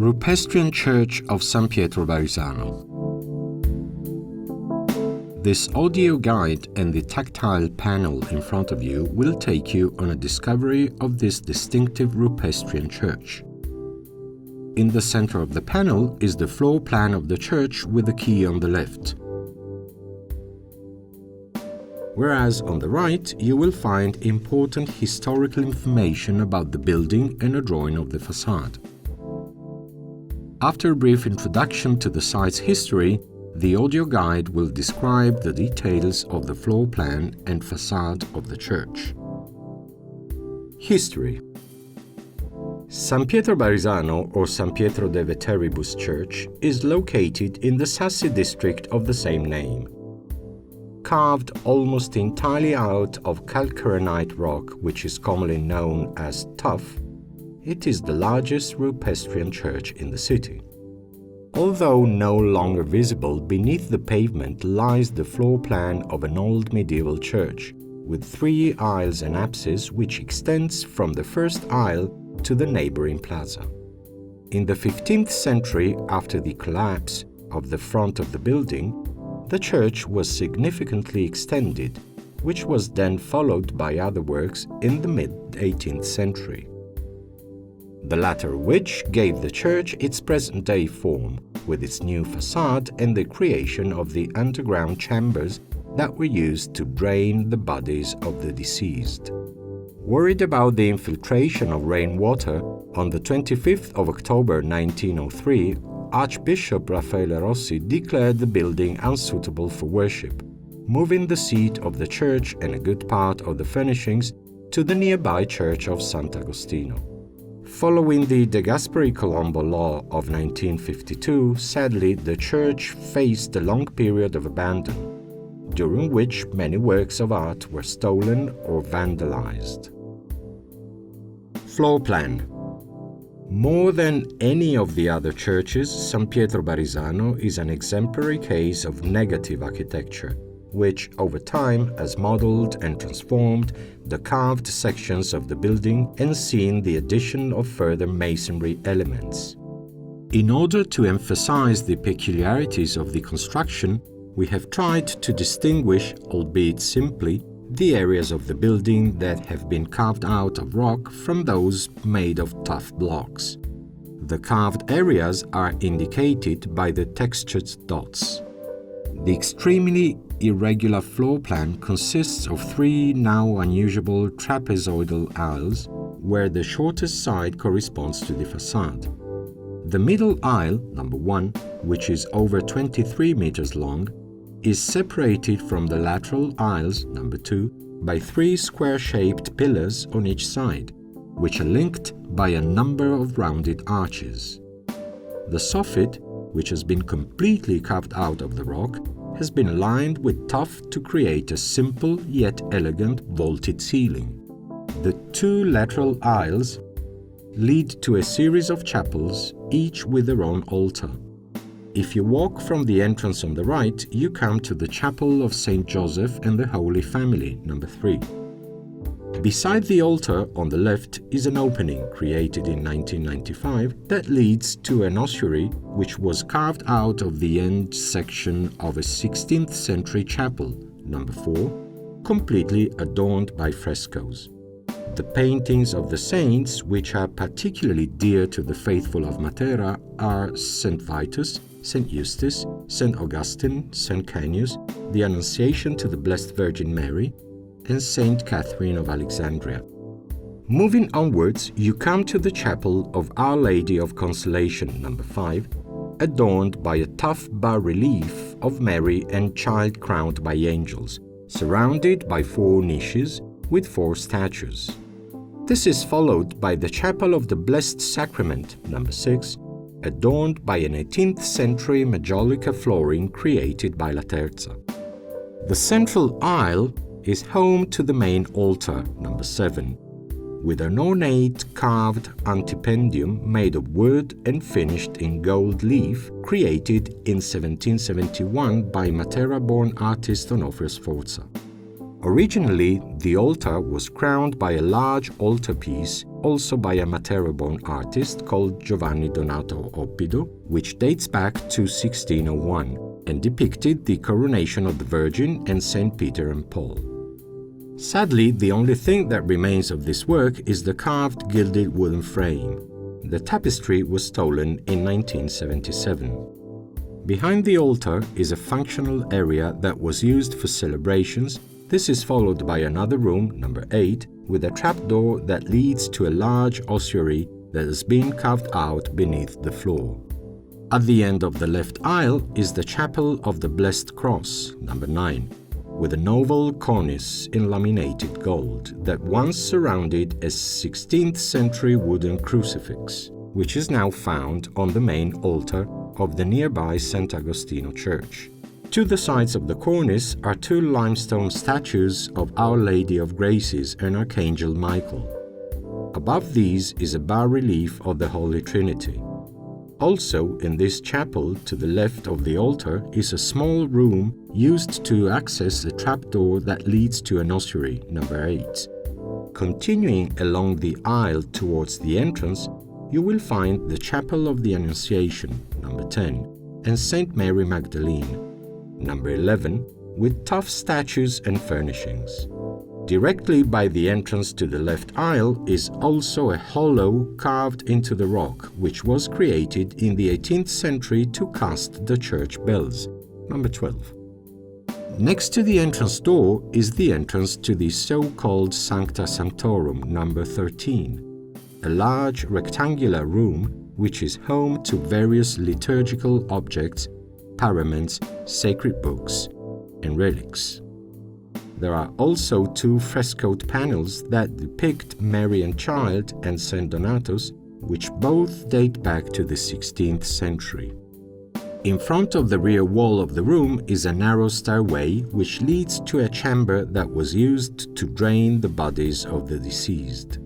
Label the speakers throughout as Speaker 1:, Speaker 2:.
Speaker 1: Rupestrian Church of San Pietro Barisano. This audio guide and the tactile panel in front of you will take you on a discovery of this distinctive Rupestrian church. In the center of the panel is the floor plan of the church with the key on the left. Whereas on the right you will find important historical information about the building and a drawing of the facade. After a brief introduction to the site's history, the audio guide will describe the details of the floor plan and facade of the church. History. San Pietro Barisano, or San Pietro de Veteribus Church, is located in the Sassi district of the same name. Carved almost entirely out of calcarenite rock, which is commonly known as tuff, it is the largest Rupestrian church in the city. Although no longer visible, beneath the pavement lies the floor plan of an old medieval church, with 3 aisles and apses which extends from the first aisle to the neighbouring plaza. In the 15th century, after the collapse of the front of the building, the church was significantly extended, which was then followed by other works in the mid-18th century. The latter which gave the church its present-day form, with its new facade and the creation of the underground chambers that were used to drain the bodies of the deceased. Worried about the infiltration of rainwater, on the 25th of October 1903, Archbishop Raffaele Rossi declared the building unsuitable for worship, moving the seat of the church and a good part of the furnishings to the nearby church of Sant'Agostino. Following the De Gasperi Colombo law of 1952, sadly, the church faced a long period of abandon, during which many works of art were stolen or vandalized. Floor plan. More than any of the other churches, San Pietro Barisano is an exemplary case of negative architecture, which over time has modeled and transformed the carved sections of the building and seen the addition of further masonry elements. In order to emphasize the peculiarities of the construction, we have tried to distinguish, albeit simply, the areas of the building that have been carved out of rock from those made of tough blocks. The carved areas are indicated by the textured dots. The extremely irregular floor plan consists of 3 now unusable trapezoidal aisles, where the shortest side corresponds to the facade. The middle aisle, number 1, which is over 23 meters long, is separated from the lateral aisles, number 2, by 3 square-shaped pillars on each side, which are linked by a number of rounded arches. The soffit, which has been completely carved out of the rock, has been aligned with tuff to create a simple yet elegant vaulted ceiling. The 2 lateral aisles lead to a series of chapels, each with their own altar. If you walk from the entrance on the right, you come to the Chapel of St. Joseph and the Holy Family, number 3. Beside the altar on the left is an opening created in 1995 that leads to an ossuary which was carved out of the end section of a 16th century chapel, number 4, completely adorned by frescoes. The paintings of the saints, which are particularly dear to the faithful of Matera, are St. Vitus, St. Eustace, St. Augustine, St. Canius, the Annunciation to the Blessed Virgin Mary, and St. Catherine of Alexandria. Moving onwards, you come to the Chapel of Our Lady of Consolation, number 5, adorned by a tough bas-relief of Mary and Child crowned by angels, surrounded by 4 niches with 4 statues. This is followed by the Chapel of the Blessed Sacrament, number 6, adorned by an 18th century majolica flooring created by La Terza. The central aisle is home to the main altar, number 7, with an ornate carved antependium made of wood and finished in gold leaf, created in 1771 by Matera-born artist Onofrio Sforza. Originally, the altar was crowned by a large altarpiece also by a Matera-born artist called Giovanni Donato Oppido, which dates back to 1601 and depicted the coronation of the Virgin and Saint Peter and Paul. Sadly, the only thing that remains of this work is the carved gilded wooden frame. The tapestry was stolen in 1977. Behind the altar is a functional area that was used for celebrations. This is followed by another room, number 8, with a trapdoor that leads to a large ossuary that has been carved out beneath the floor. At the end of the left aisle is the Chapel of the Blessed Cross, number 9, with a novel cornice in laminated gold that once surrounded a 16th century wooden crucifix, which is now found on the main altar of the nearby Sant'Agostino church. To the sides of the cornice are 2 limestone statues of Our Lady of Graces and Archangel Michael. Above these is a bas-relief of the Holy Trinity. Also, in this chapel, to the left of the altar, is a small room used to access a trapdoor that leads to an ossuary, number 8. Continuing along the aisle towards the entrance, you will find the Chapel of the Annunciation, number 10, and St. Mary Magdalene, number 11, with tuff statues and furnishings. Directly by the entrance to the left aisle is also a hollow carved into the rock, which was created in the 18th century to cast the church bells, number 12. Next to the entrance door is the entrance to the so-called Sancta Sanctorum, number 13, a large rectangular room which is home to various liturgical objects, paraments, sacred books, and relics. There are also 2 frescoed panels that depict Mary and Child and St. Donatus, which both date back to the 16th century. In front of the rear wall of the room is a narrow stairway which leads to a chamber that was used to drain the bodies of the deceased.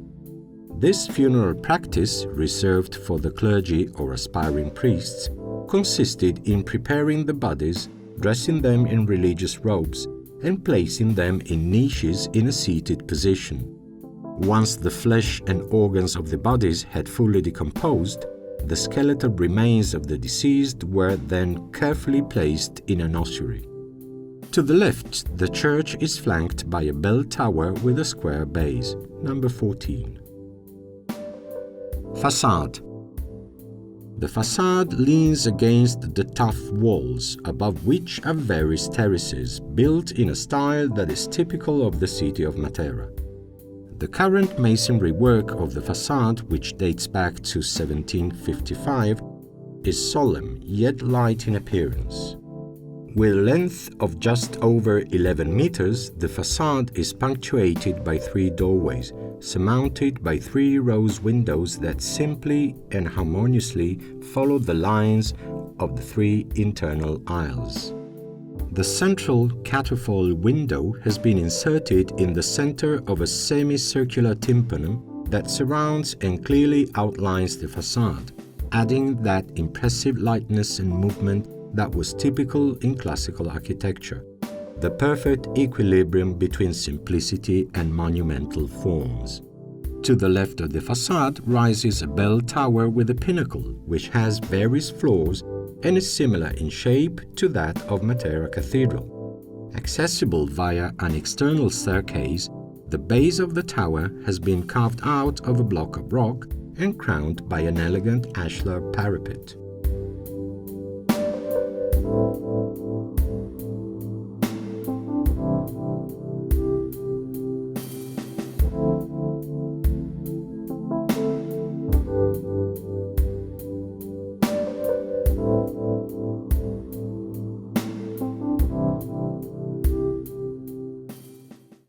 Speaker 1: This funeral practice, reserved for the clergy or aspiring priests, consisted in preparing the bodies, dressing them in religious robes, and placing them in niches in a seated position. Once the flesh and organs of the bodies had fully decomposed, the skeletal remains of the deceased were then carefully placed in an ossuary. To the left, the church is flanked by a bell tower with a square base, number 14. Facade. The facade leans against the tuff walls, above which are various terraces, built in a style that is typical of the city of Matera. The current masonry work of the facade, which dates back to 1755, is solemn yet light in appearance. With a length of just over 11 meters, the facade is punctuated by 3 doorways, surmounted by 3 rose windows that simply and harmoniously follow the lines of the 3 internal aisles. The central catafalque window has been inserted in the center of a semicircular tympanum that surrounds and clearly outlines the facade, adding that impressive lightness and movement that was typical in classical architecture, the perfect equilibrium between simplicity and monumental forms. To the left of the facade rises a bell tower with a pinnacle, which has various floors and is similar in shape to that of Matera Cathedral. Accessible via an external staircase, the base of the tower has been carved out of a block of rock and crowned by an elegant ashlar parapet.